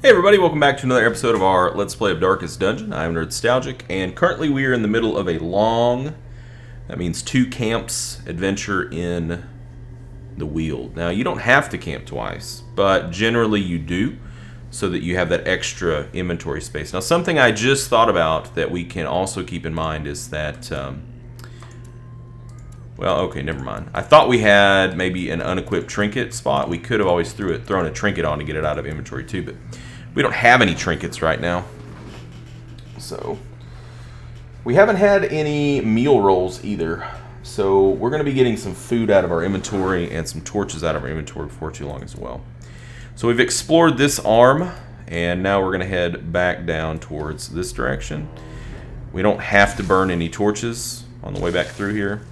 Hey everybody, welcome back to another episode of our Let's Play of Darkest Dungeon. I'm Nerdstalgic, and currently we are in the middle of a long, that means 2 camps, adventure in the Weald. Now, you don't have to camp twice, but generally you do, so that you have that extra inventory space. Now, something I just thought about that we can also keep in mind is that, well, okay, never mind. I thought we had maybe an unequipped trinket spot. We could have always thrown a trinket on to get it out of inventory too, but we don't have any trinkets right now. So, we haven't had any meal rolls either. So, we're going to be getting some food out of our inventory and some torches out of our inventory before too long as well. So, we've explored this arm, and now we're going to head back down towards this direction. We don't have to burn any torches on the way back through here.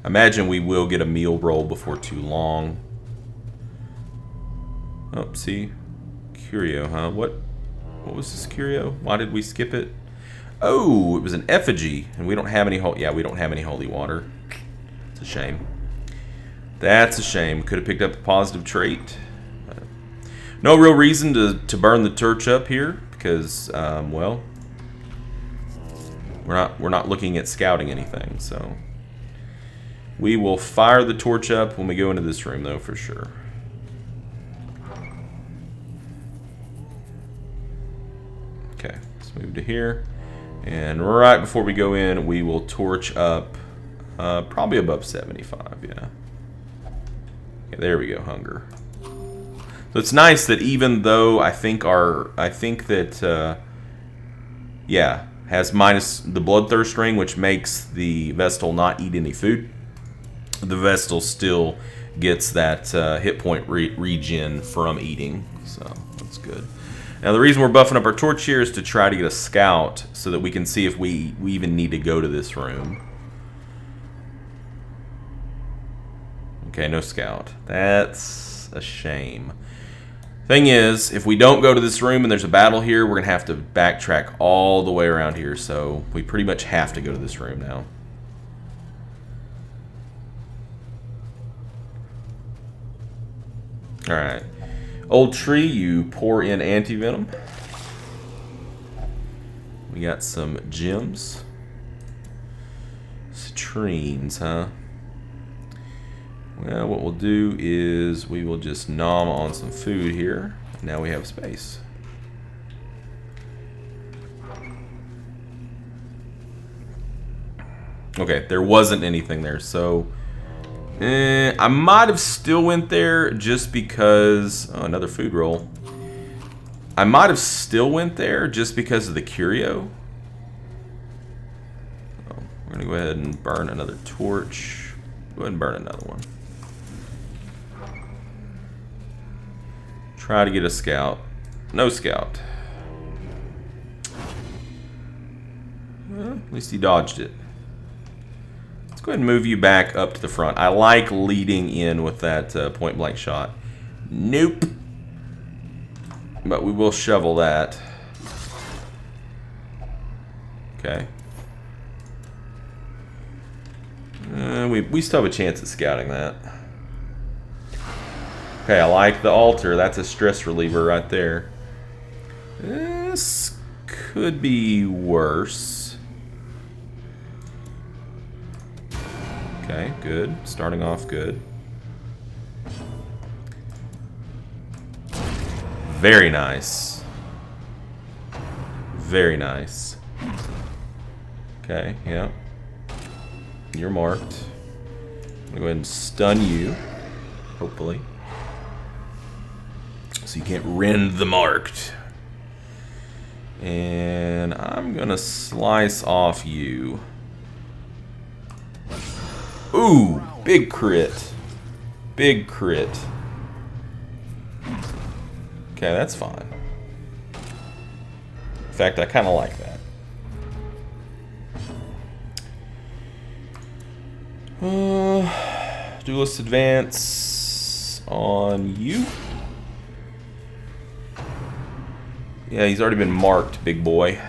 I imagine we will get a meal roll before too long. Oh, see? Curio, huh? What was this curio? Why did we skip it? Oh, it was an effigy, and we don't have any we don't have any holy water. It's a shame. That's a shame. Could have picked up a positive trait. No real reason to burn the torch up here because, well, we're not looking at scouting anything, so we will fire the torch up when we go into this room, though, for sure. Okay, let's move to here. And right before we go in, we will torch up probably above 75, yeah. Okay, there we go, hunger. So it's nice that even though has minus the bloodthirst ring, which makes the Vestal not eat any food, the Vestal still gets that hit point regen from eating, so that's good. Now the reason we're buffing up our torch here is to try to get a scout so that we can see if we even need to go to this room. Okay, no scout. That's a shame. Thing is, if we don't go to this room and there's a battle here, we're going to have to backtrack all the way around here, so we pretty much have to go to this room now. Alright. Old tree, you pour in anti-venom. We got some gems. Citrines, huh? Well, what we'll do is we will just nom on some food here. Now we have space. Okay, there wasn't anything there, so I might have still went there just because... Oh, another food roll. I might have still went there just because of the curio. Oh, we're going to go ahead and burn another torch. Go ahead and burn another one. Try to get a scout. No scout. Well, at least he dodged it. Let's go ahead and move you back up to the front. I like leading in with that point blank shot. Nope. But we will shovel that. Okay. We still have a chance at scouting that. Okay, I like the altar. That's a stress reliever right there. This could be worse. Okay, good. Starting off good. Very nice. Very nice. Okay, yeah. You're marked. I'm gonna go ahead and stun you. Hopefully. So you can't rend the marked. And I'm gonna slice off you. Ooh, big crit. Big crit. Okay, that's fine. In fact, I kind of like that. Duelist advance on you. Yeah, he's already been marked, big boy.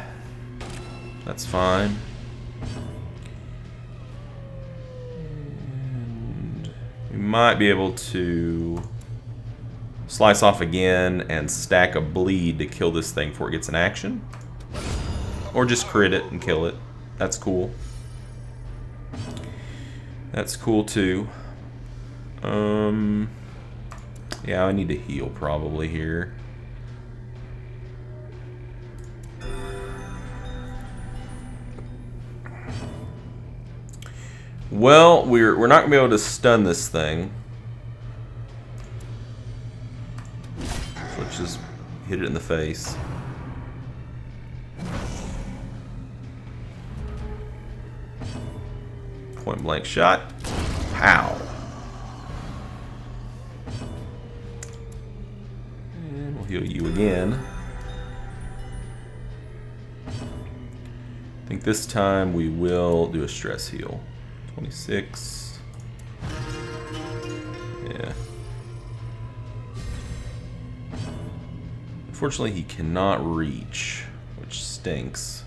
That's fine. And we might be able to Slice off again and stack a bleed to kill this thing before it gets an action. Or just crit it and kill it. That's cool. That's cool too. Yeah, I need to heal probably here. Well, we're not gonna be able to stun this thing. So let's just hit it in the face. Point blank shot. Pow. And we'll heal you again. I think this time we will do a stress heal. 26. Yeah. Unfortunately, he cannot reach, which stinks.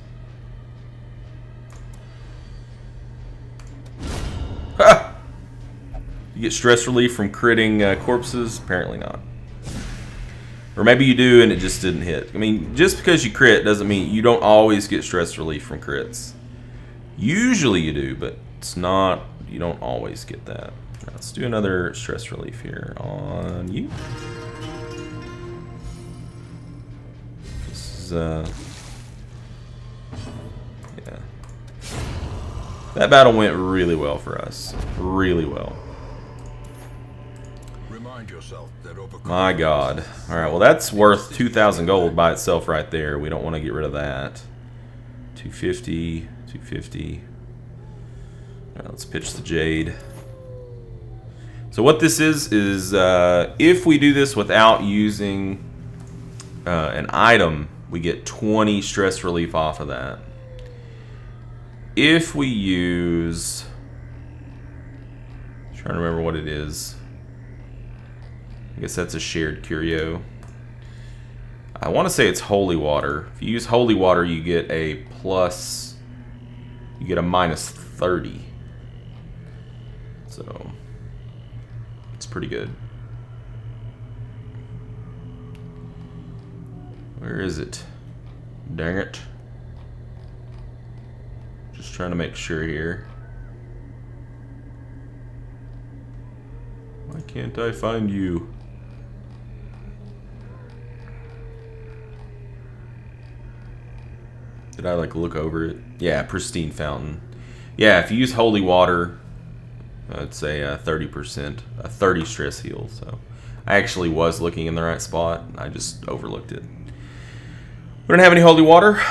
Ha! You get stress relief from critting corpses? Apparently not. Or maybe you do and it just didn't hit. I mean, just because you crit doesn't mean you don't always get stress relief from crits. Usually you do, but it's not, you don't always get that. Now, let's do another stress relief here on you. This is, yeah. That battle went really well for us. Really well. Remind yourself that my God. Alright, well that's worth 2,000 gold by itself right there. We don't want to get rid of that. 250, 250. Alright, let's pitch the Jade. So what this is if we do this without using an item, we get 20 stress relief off of that. If we use... I'm trying to remember what it is. I guess that's a shared curio. I want to say it's holy water. If you use holy water, you get a plus... You get a minus 30. So... It's pretty good. Where is it? Dang it. Just trying to make sure here. Why can't I find you? Did I like look over it? Yeah, pristine fountain. Yeah, if you use holy water, I'd say 30%, a 30 stress heal. So I actually was looking in the right spot. I just overlooked it. We don't have any holy water,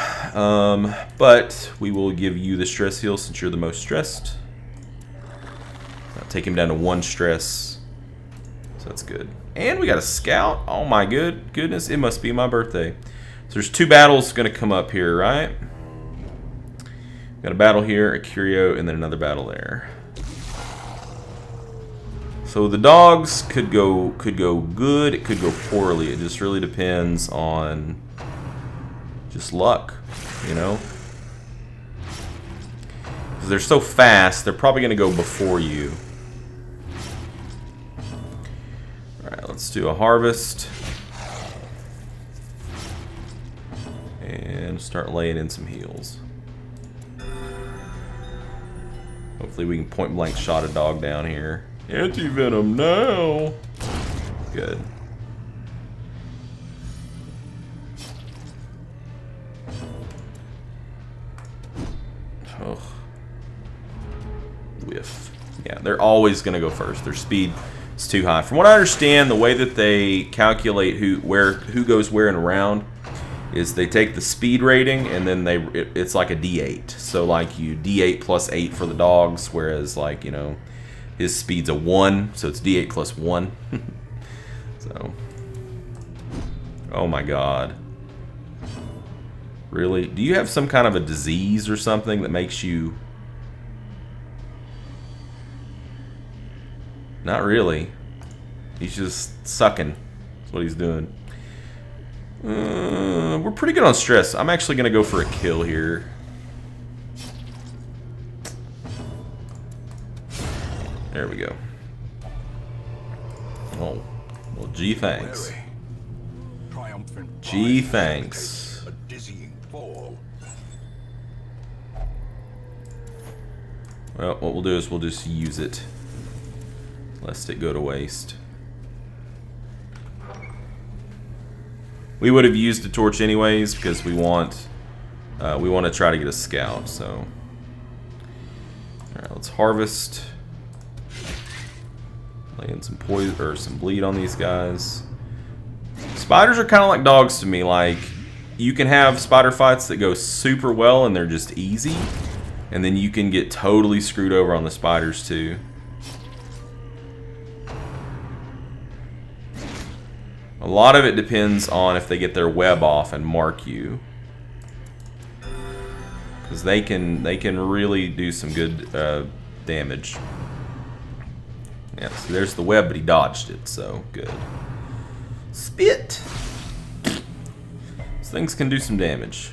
but we will give you the stress heal since you're the most stressed. I'll take him down to 1 stress. So that's good. And we got a scout. Oh my goodness, it must be my birthday. So there's 2 battles going to come up here, right? Got a battle here, a curio, and then another battle there. So the dogs could go good, it could go poorly. It just really depends on just luck, you know? Because they're so fast, they're probably going to go before you. Alright, let's do a harvest. And start laying in some heals. Hopefully we can point blank shot a dog down here. Anti-venom now! Good. Oh. Whiff. Yeah, they're always going to go first. Their speed is too high. From what I understand, the way that they calculate who goes where in a round is they take the speed rating and then it's like a D8. So like you D8 plus 8 for the dogs, whereas like, you know, his speed's a 1, so it's D8 plus 1. So, oh my God. Really? Do you have some kind of a disease or something that makes you... Not really. He's just sucking. That's what he's doing. We're pretty good on stress. I'm actually going to go for a kill here. There we go. Oh, Well, gee, thanks. Wary. Triumphant Gee, pride thanks. A dizzying fall. Well, what we'll do is we'll just use it, lest it go to waste. We would have used the torch anyways because we want to try to get a scout. So, all right, let's harvest. Lay in some poison or some bleed on these guys. Spiders are kind of like dogs to me. Like, you can have spider fights that go super well and they're just easy, and then you can get totally screwed over on the spiders too. A lot of it depends on if they get their web off and mark you, because they can really do some good damage. Yeah, see, there's the web, but he dodged it, so good. Spit. These things can do some damage.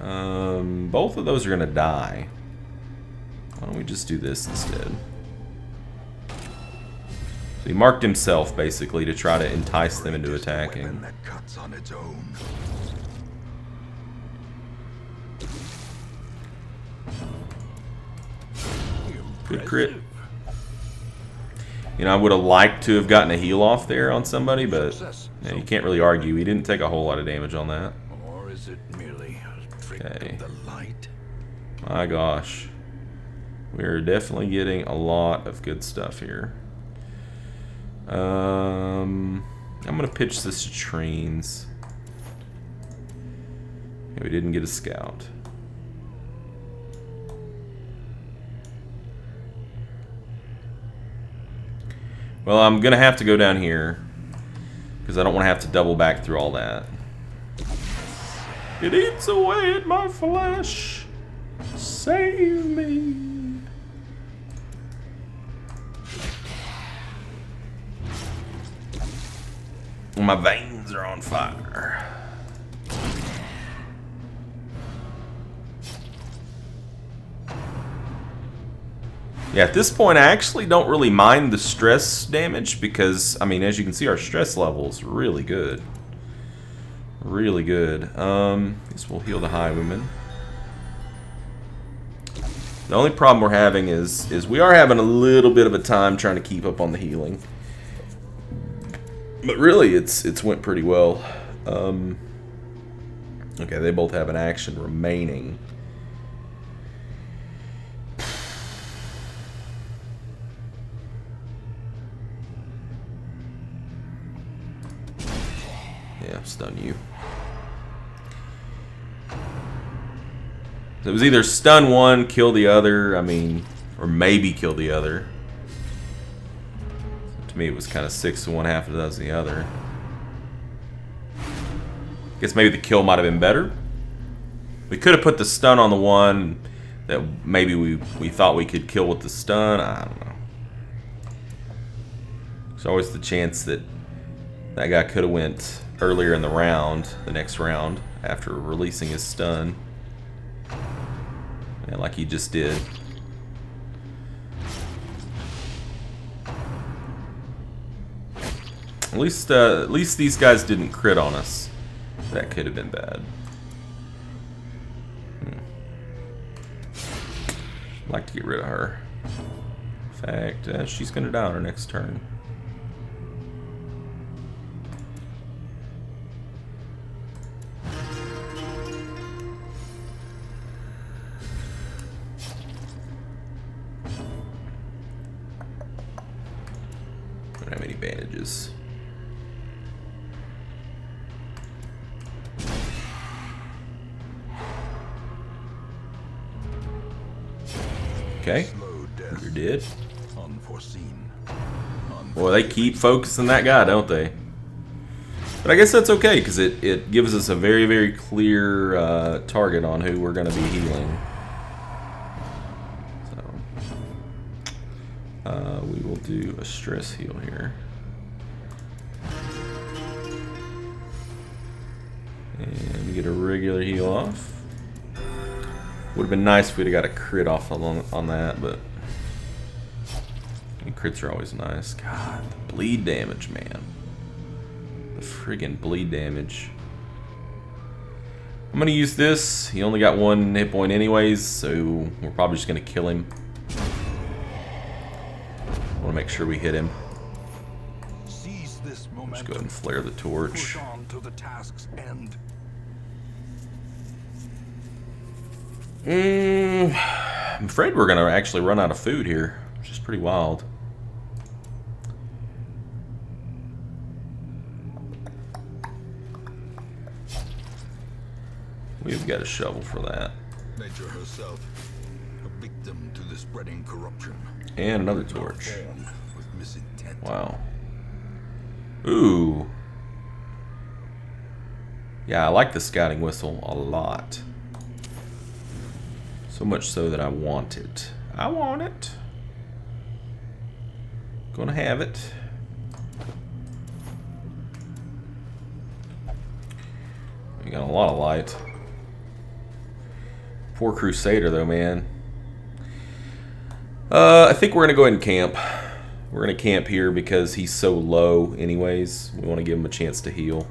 Both of those are gonna die. Why don't we just do this instead? So he marked himself basically to try to entice them into attacking. That cuts on its own. Good crit. You know, I would have liked to have gotten a heal off there on somebody, but yeah, you can't really argue. He didn't take a whole lot of damage on that. Or is it merely a trick of the light? My gosh. We're definitely getting a lot of good stuff here. I'm gonna pitch this to trains. Yeah, we didn't get a scout. Well, I'm gonna have to go down here because I don't want to have to double back through all that. It eats away at my flesh. Save me. My veins are on fire. Yeah, at this point, I actually don't really mind the stress damage because, I mean, as you can see, our stress level is really good. Really good. Guess we'll heal the highwayman. The only problem we're having is we are having a little bit of a time trying to keep up on the healing. But really, it's went pretty well. Okay, they both have an action remaining. Yeah, stun you. So it was either stun one, kill the other, I mean, or maybe kill the other. To me, it was kind of 6 to 1, half a dozen the other. Guess maybe the kill might have been better. We could have put the stun on the one that maybe we thought we could kill with the stun. I don't know. There's always the chance that that guy could have went earlier in the round, the next round, after releasing his stun. Yeah, like he just did. At least these guys didn't crit on us. That could have been bad. I'd like to get rid of her. In fact, she's gonna die on her next turn. Don't have any bandages. Okay, you're dead. Unforeseen. Boy, they keep focusing that guy, don't they? But I guess that's okay, because it gives us a very, very clear target on who we're going to be healing. So, we will do a stress heal here. And get a regular heal off. Would have been nice if we'd have got a crit off on that, but And crits are always nice. God, the bleed damage, man. The friggin' bleed damage. I'm gonna use this. He only got 1 hit point anyways, so we're probably just gonna kill him. I wanna make sure we hit him. Seize this momentum. Just go ahead and flare the torch. Push on to the task's end. I'm afraid we're gonna actually run out of food here, which is pretty wild. We've got a shovel for that. Nature herself, a victim to the spreading corruption. And another torch. Born with misintent. Wow. Ooh. Yeah, I like the scouting whistle a lot. So much so that I want it. I want it. Gonna have it. We got a lot of light. Poor Crusader though, man. I think we're gonna go ahead and camp. We're gonna camp here because he's so low anyways. We want to give him a chance to heal.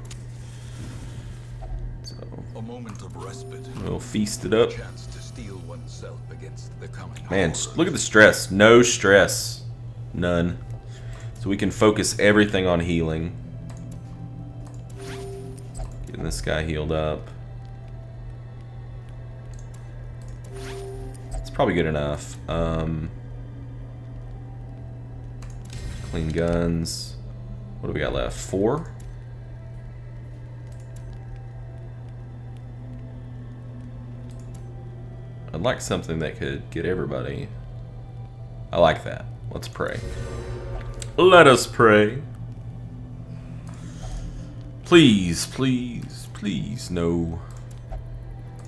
So A moment of respite. we'll feast it up. Chance to steel oneself against the coming Man, horrors. look at the stress. No stress. None. So we can focus everything on healing. Getting this guy healed up. It's probably good enough. Clean guns. What do we got left? 4? I'd like something that could get everybody. I like that. Let's pray. Let us pray. Please, please, please, no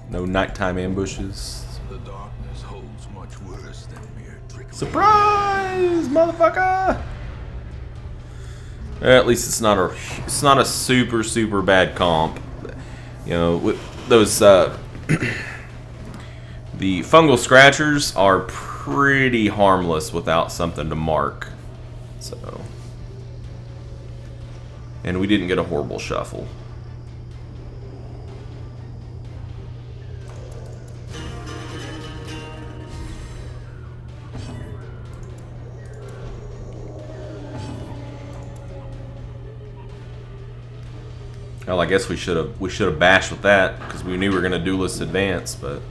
nighttime ambushes. The darkness holds much worse than mere trickery. Surprise, motherfucker! At least it's not a super bad comp. You know, with those the fungal scratchers are pretty harmless without something to mark. So, and we didn't get a horrible shuffle. Well, I guess we should have bashed with that because we knew we were gonna duelist advance, but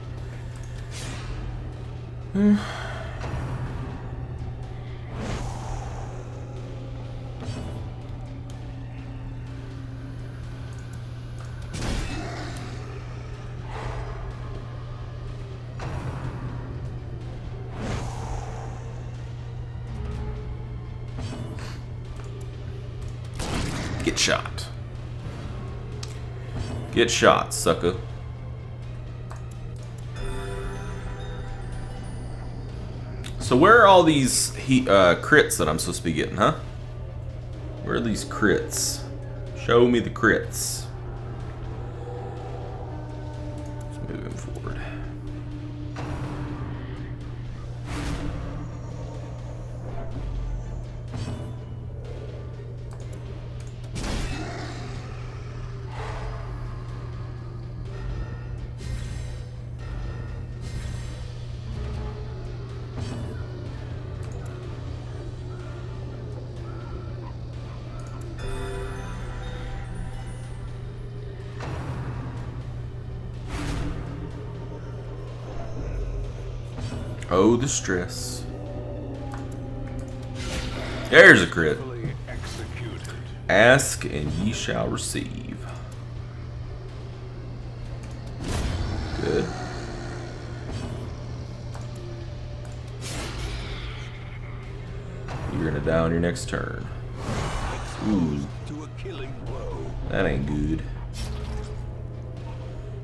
get shot. Get shot, sucker. So where are all these crits that I'm supposed to be getting, huh? Where are these crits? Show me the crits. Let's move him forward. Oh, the stress. There's a crit. Fully executed. Ask and ye shall receive. Good. You're gonna die on your next turn. Ooh, To a killing blow. that ain't good.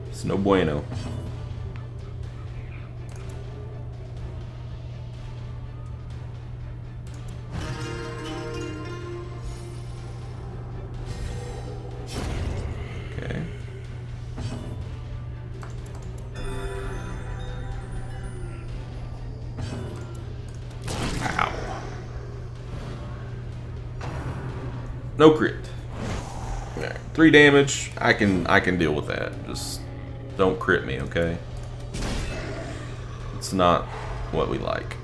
It's no bueno. Okay. Ow. No crit. Alright, 3 damage. I can deal with that. Just don't crit me, okay? It's not what we like.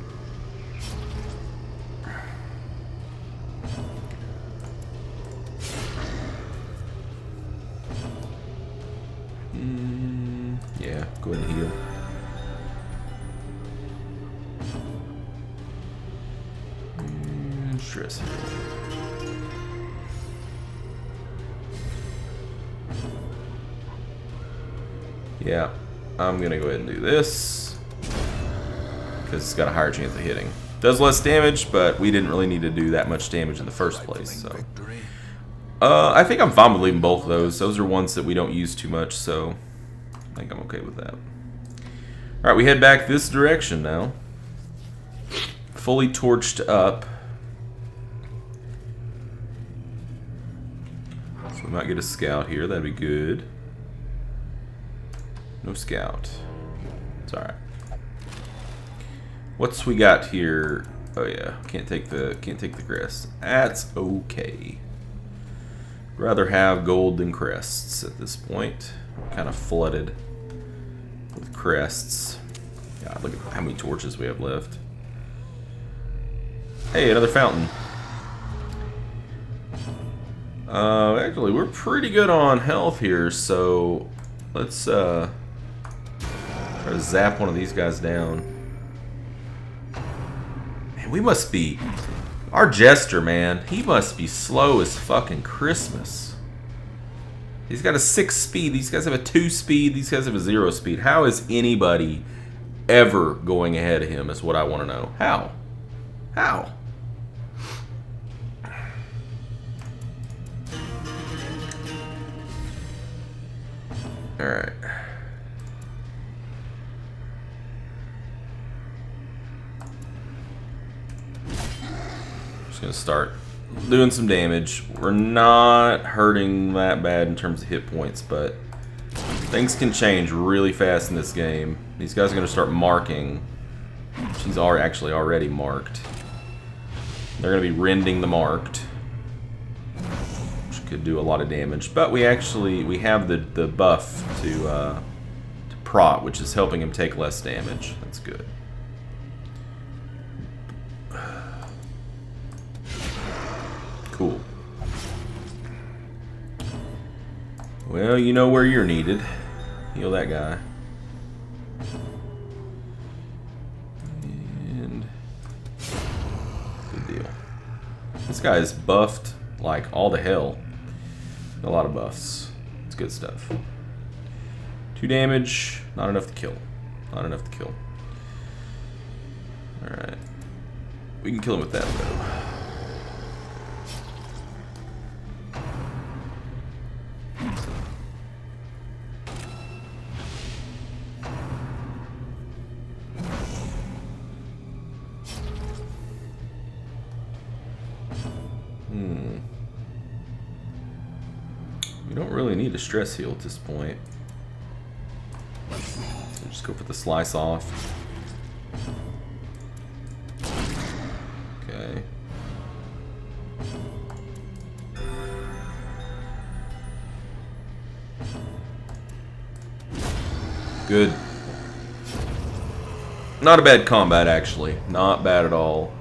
Yeah, go ahead and heal. Stress heal. Yeah, I'm gonna go ahead and do this because it's got a higher chance of hitting. Does less damage, but we didn't really need to do that much damage in the first place. So, I think I'm fine with leaving both of those. Those are ones that we don't use too much, so I think I'm okay with that. All right, we head back this direction now. Fully torched up. So we might get a scout here. That'd be good. No scout. It's alright. What's we got here? Oh yeah, can't take the crest. That's okay. Rather have gold than crests at this point. Kind of flooded with crests. God, look at how many torches we have left. Hey, another fountain. Actually, we're pretty good on health here, so let's try to zap one of these guys down. Man, we must be... Our jester, man, he must be slow as fucking Christmas. He's got a 6 speed. These guys have a 2 speed. These guys have a 0 speed. How is anybody ever going ahead of him is what I want to know. How? How? Alright. Just gonna start doing some damage. We're not hurting that bad in terms of hit points, but things can change really fast in this game. These guys are gonna start marking. She's already marked. They're gonna be rending the marked, which could do a lot of damage. But we have the buff to prot, which is helping him take less damage. That's good. Cool. Well, you know where you're needed. Heal that guy. And good deal. This guy is buffed like all the hell. A lot of buffs. It's good stuff. 2 damage, not enough to kill. Not enough to kill. Alright. We can kill him with that though. We don't really need a stress heal at this point. So just go for the slice off. Okay. Good. Not a bad combat, actually. Not bad at all.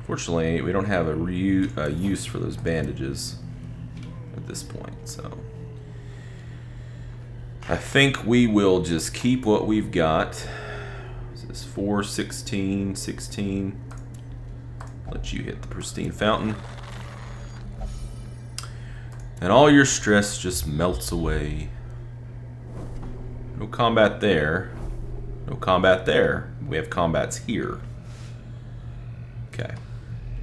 Fortunately, we don't have a use for those bandages at this point, so I think we will just keep what we've got. This is 4, 16, 16. Let you hit the pristine fountain. And all your stress just melts away. No combat there. No combat there. We have combats here. Okay.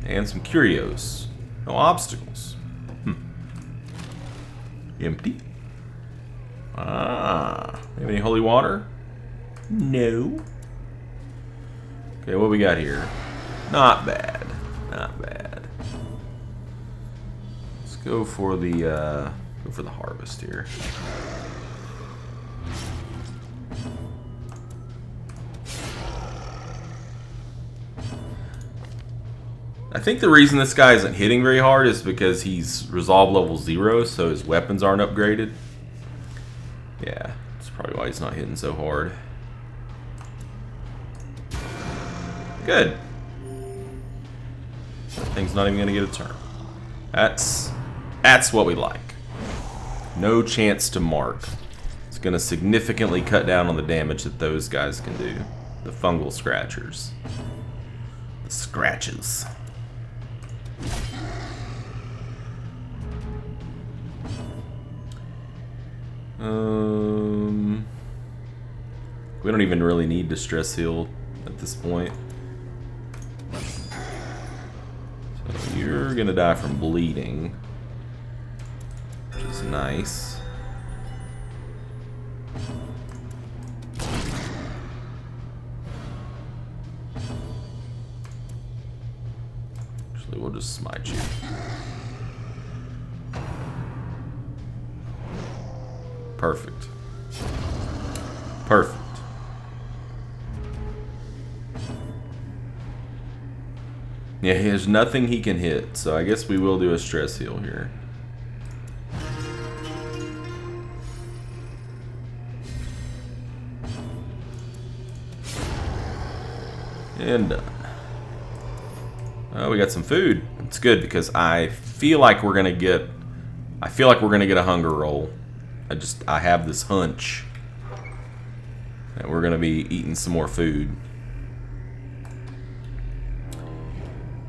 And some curios. No obstacles. Empty. Ah. Have any holy water? No. Okay, what we got here? Not bad. Not bad. Let's go for the harvest here. I think the reason this guy isn't hitting very hard is because he's resolve level 0, so his weapons aren't upgraded. Yeah, that's probably why he's not hitting so hard. Good. That thing's not even going to get a turn. That's what we like. No chance to mark. It's going to significantly cut down on the damage that those guys can do. The fungal scratchers. The scratches. We don't even really need to stress heal at this point. So you're gonna die from bleeding, which is nice. Actually, we'll just smite you. Perfect. Perfect. Yeah, there's nothing he can hit, so I guess we will do a stress heal here. And done. Oh, we got some food. It's good because I feel like we're gonna get a hunger roll. I have this hunch that we're gonna be eating some more food.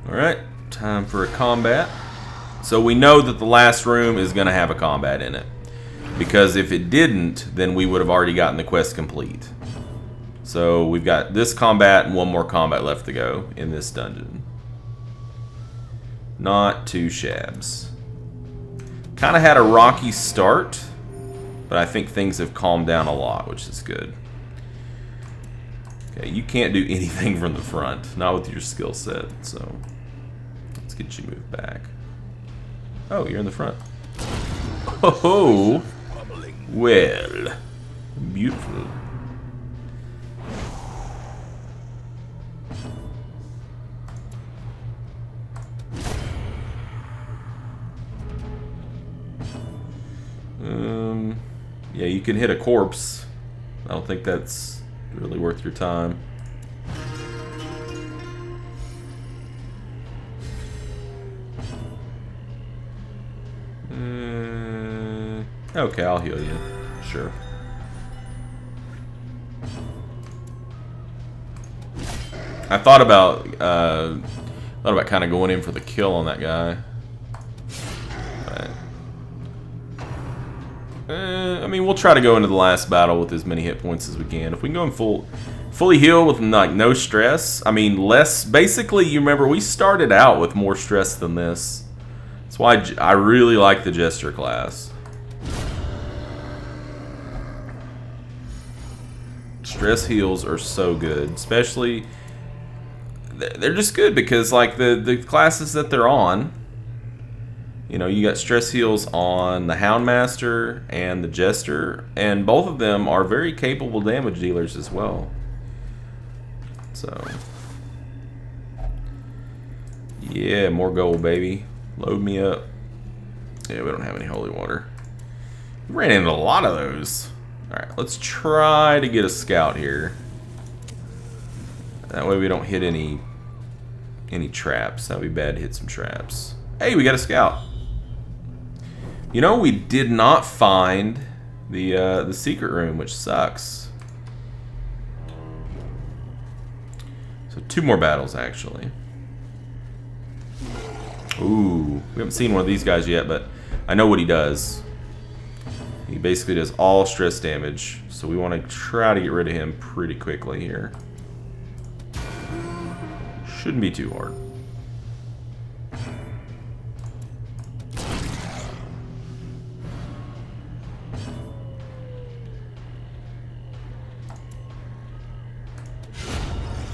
Alright, time for a combat. So we know that the last room is gonna have a combat in it. Because if it didn't, then we would have already gotten the quest complete. So we've got this combat and one more combat left to go in this dungeon. Not too shabs. Kind of had a rocky start, but I think things have calmed down a lot, which is good. Okay, you can't do anything from the front, not with your skill set, so let's get you moved back. Oh, you're in the front. Oh, well, beautiful. Yeah, you can hit a corpse. I don't think that's really worth your time. Okay, I'll heal you. Sure. I thought about kind of going in for the kill on that guy. I mean, we'll try to go into the last battle with as many hit points as we can. If we can go in fully heal with like no stress, I mean less. Basically, you remember we started out with more stress than this. That's why I really like the Jester class. Stress heals are so good, especially they're just good because like the classes that they're on. You know, you got stress heals on the Houndmaster and the Jester, and both of them are very capable damage dealers as well. So, yeah, more gold, baby. Load me up. Yeah, we don't have any holy water. We ran into a lot of those. Alright, let's try to get a scout here. That way we don't hit any traps. That'd be bad to hit some traps. Hey, we got a scout. You know, we did not find the secret room, which sucks. So 2 more battles, actually. Ooh, we haven't seen one of these guys yet, but I know what he does. He basically does all stress damage, so we want to try to get rid of him pretty quickly here. Shouldn't be too hard.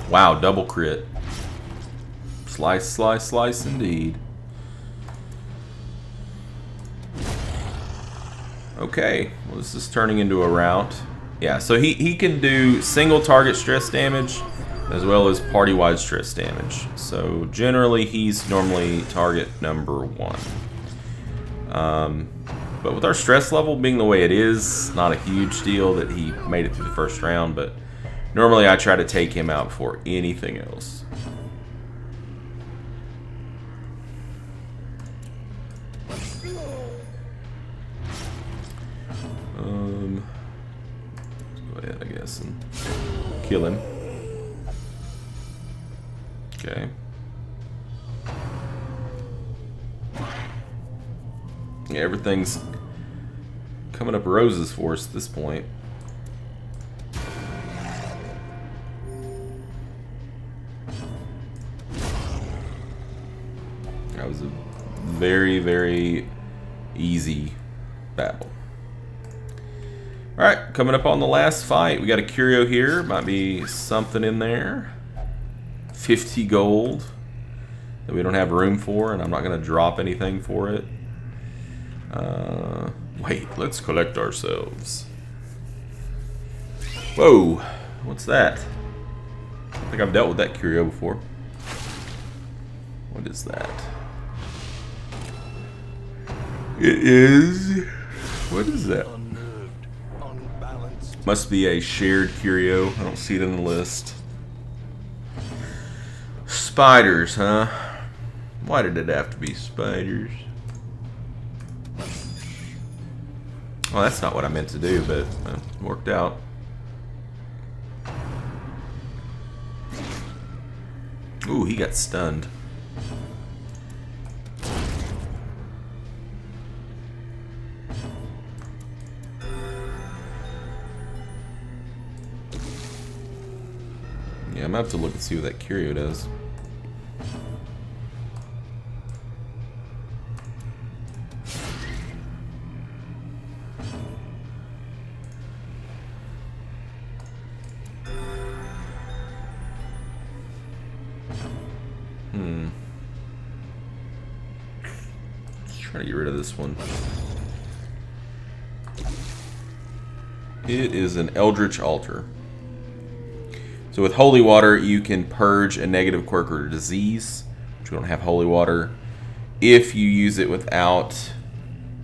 Wow, double crit. Slice, slice, slice indeed. Okay, well this is turning into a rout. Yeah, so he can do single target stress damage as well as party-wide stress damage. So generally, he's normally target number 1. But with our stress level being the way it is, not a huge deal that he made it through the first round, but normally I try to take him out before anything else. Let's go ahead, I guess, and kill him. Okay. Yeah, everything's coming up roses for us at this point. That was a very, very easy battle. Alright, coming up on the last fight. We got a curio here. Might be something in there. 50 gold that we don't have room for, and I'm not going to drop anything for it. Wait, let's collect ourselves. Whoa, what's that? I think I've dealt with that curio before. What is that? It is... What is that? Must be a shared curio. I don't see it in the list. Spiders, huh? Why did it have to be spiders? Well, that's not what I meant to do, but it worked out. Ooh, he got stunned. Yeah, I'm gonna have to look and see what that curio does. Try to get rid of this one. It is an Eldritch Altar. So with Holy Water, you can purge a negative quirk or disease, which we don't have Holy Water. If you use it without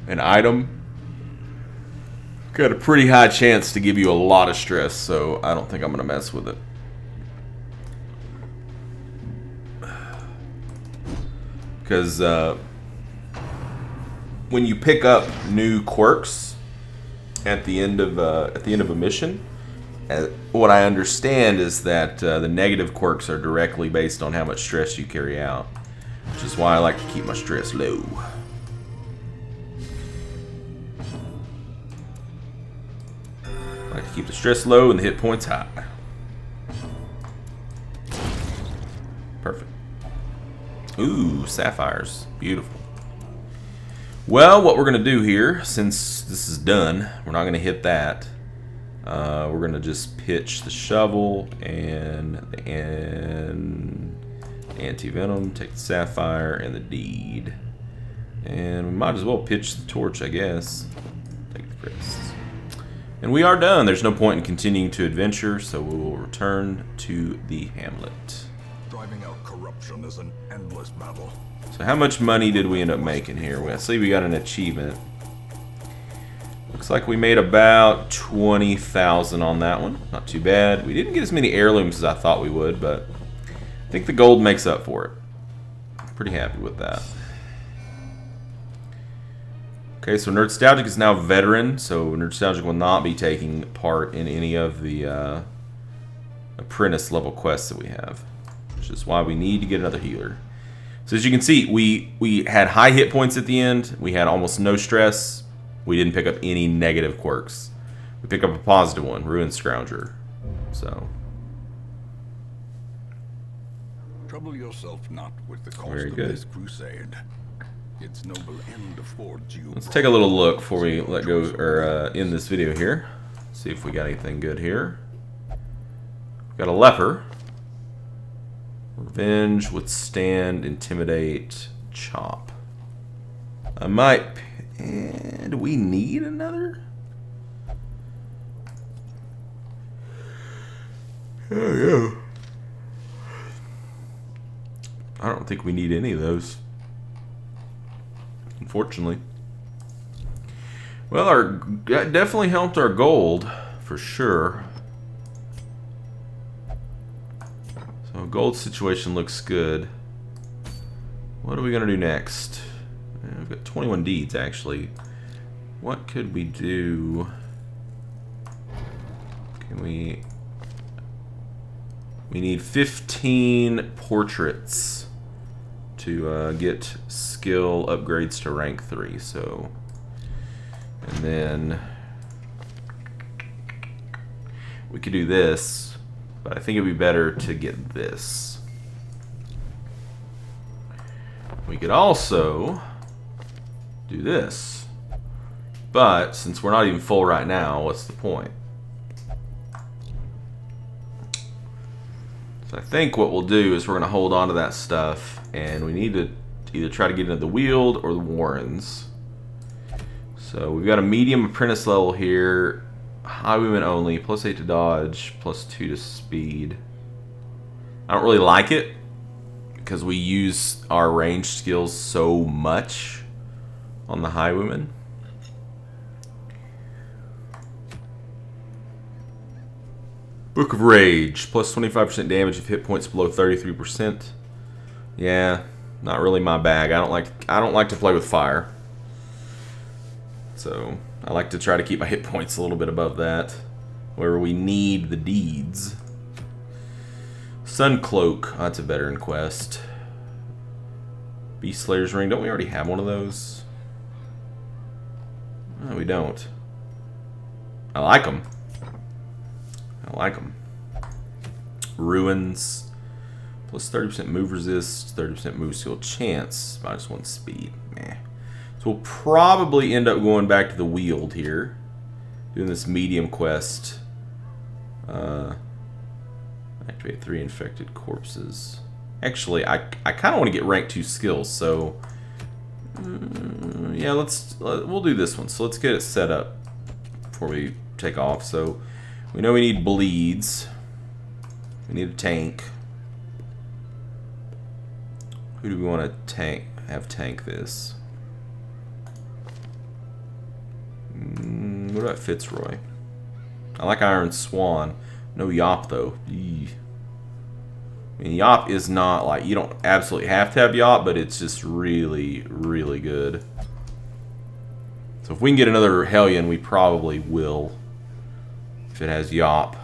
an item, got a pretty high chance to give you a lot of stress, so I don't think I'm going to mess with it. Because when you pick up new quirks at the end of a mission, what I understand is that the negative quirks are directly based on how much stress you carry out, which is why I like to keep my stress low. I like to keep the stress low and the hit points high. Perfect. Ooh, sapphires. Beautiful. Well, what we're going to do here, since this is done, we're not going to hit that. We're going to just pitch the shovel and the anti-venom, take the sapphire and the deed. And we might as well pitch the torch, I guess. Take the crests. And we are done. There's no point in continuing to adventure, so we will return to the hamlet. Driving out corruption is an endless battle. So how much money did we end up making here? Well, I see we got an achievement. Looks like we made about 20,000 on that one. Not too bad. We didn't get as many heirlooms as I thought we would, but I think the gold makes up for it. Pretty happy with that. Okay, so Nerdstalgic is now veteran, so Nerdstalgic will not be taking part in any of the apprentice level quests that we have, which is why we need to get another healer. So as you can see, we had high hit points at the end. We had almost no stress. We didn't pick up any negative quirks. We picked up a positive one, Ruin Scrounger. So Trouble yourself not with the cost very of good. this crusade. Its noble end affords you. Let's take a little look before we let go or end this video here. See if we got anything good here. We've got a leper. Revenge, withstand, intimidate, chop. I might. Do we need another? Oh yeah. I don't think we need any of those, unfortunately. Well, that definitely helped our gold, for sure. So gold situation looks good. What are we going to do next? We've got 21 deeds, actually. What could we do? Can we... We need 15 portraits to get skill upgrades to rank 3. So... And then we could do this, but I think it'd be better to get this. We could also do this, but since we're not even full right now, what's the point? So I think what we'll do is we're going to hold on to that stuff, and we need to either try to get into the Weald or the Warrens. So we've got a medium apprentice level here, highwayman only, +8 to dodge, +2 to speed. I don't really like it because we use our range skills so much on the highwayman. Book of Rage, +25% damage if hit points below 33%. Yeah, not really my bag. I don't like to play with fire. So I like to try to keep my hit points a little bit above that, where we need the deeds. Suncloak, oh, that's a veteran quest. Beast Slayer's Ring, don't we already have one of those? No, we don't. I like them. I like them. Ruins, +30% move resist, 30% move skill chance, -1 speed. Meh. So we'll probably end up going back to the Weald here, doing this medium quest. Activate 3 infected corpses. Actually, I kind of want to get rank 2 skills, so yeah, we'll do this one. So let's get it set up before we take off. So we know we need bleeds. We need a tank. Who do we want to have tank this? What about Fitzroy? I like Iron Swan. No Yop though. Eey. I mean, Yop is not like, you don't absolutely have to have Yop, but it's just really, really good. So if we can get another Hellion, we probably will. If it has Yop.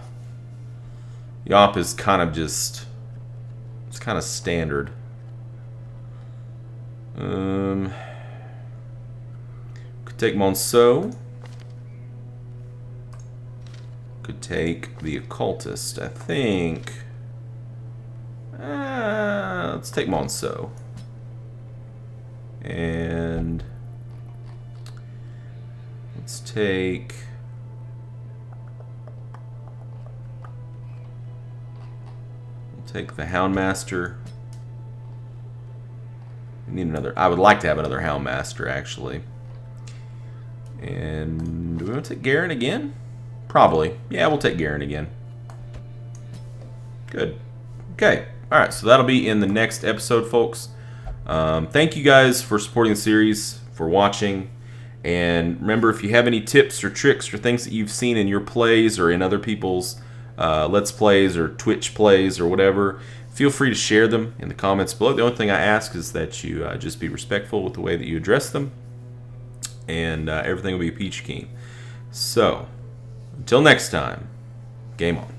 Yop is kind of just, it's kind of standard. Could take Monceau. Could take the Occultist. I think. Let's take Monceau. And let's take. We'll take the Houndmaster. We need another. I would like to have another Houndmaster actually. And do we want to take Garen again? Probably. Yeah, we'll take Garen again. Good. Okay. Alright, so that'll be in the next episode, folks. Thank you guys for supporting the series, for watching. And remember, if you have any tips or tricks or things that you've seen in your plays or in other people's Let's Plays or Twitch plays or whatever, feel free to share them in the comments below. The only thing I ask is that you just be respectful with the way that you address them. And everything will be peachy keen. So, until next time, game on.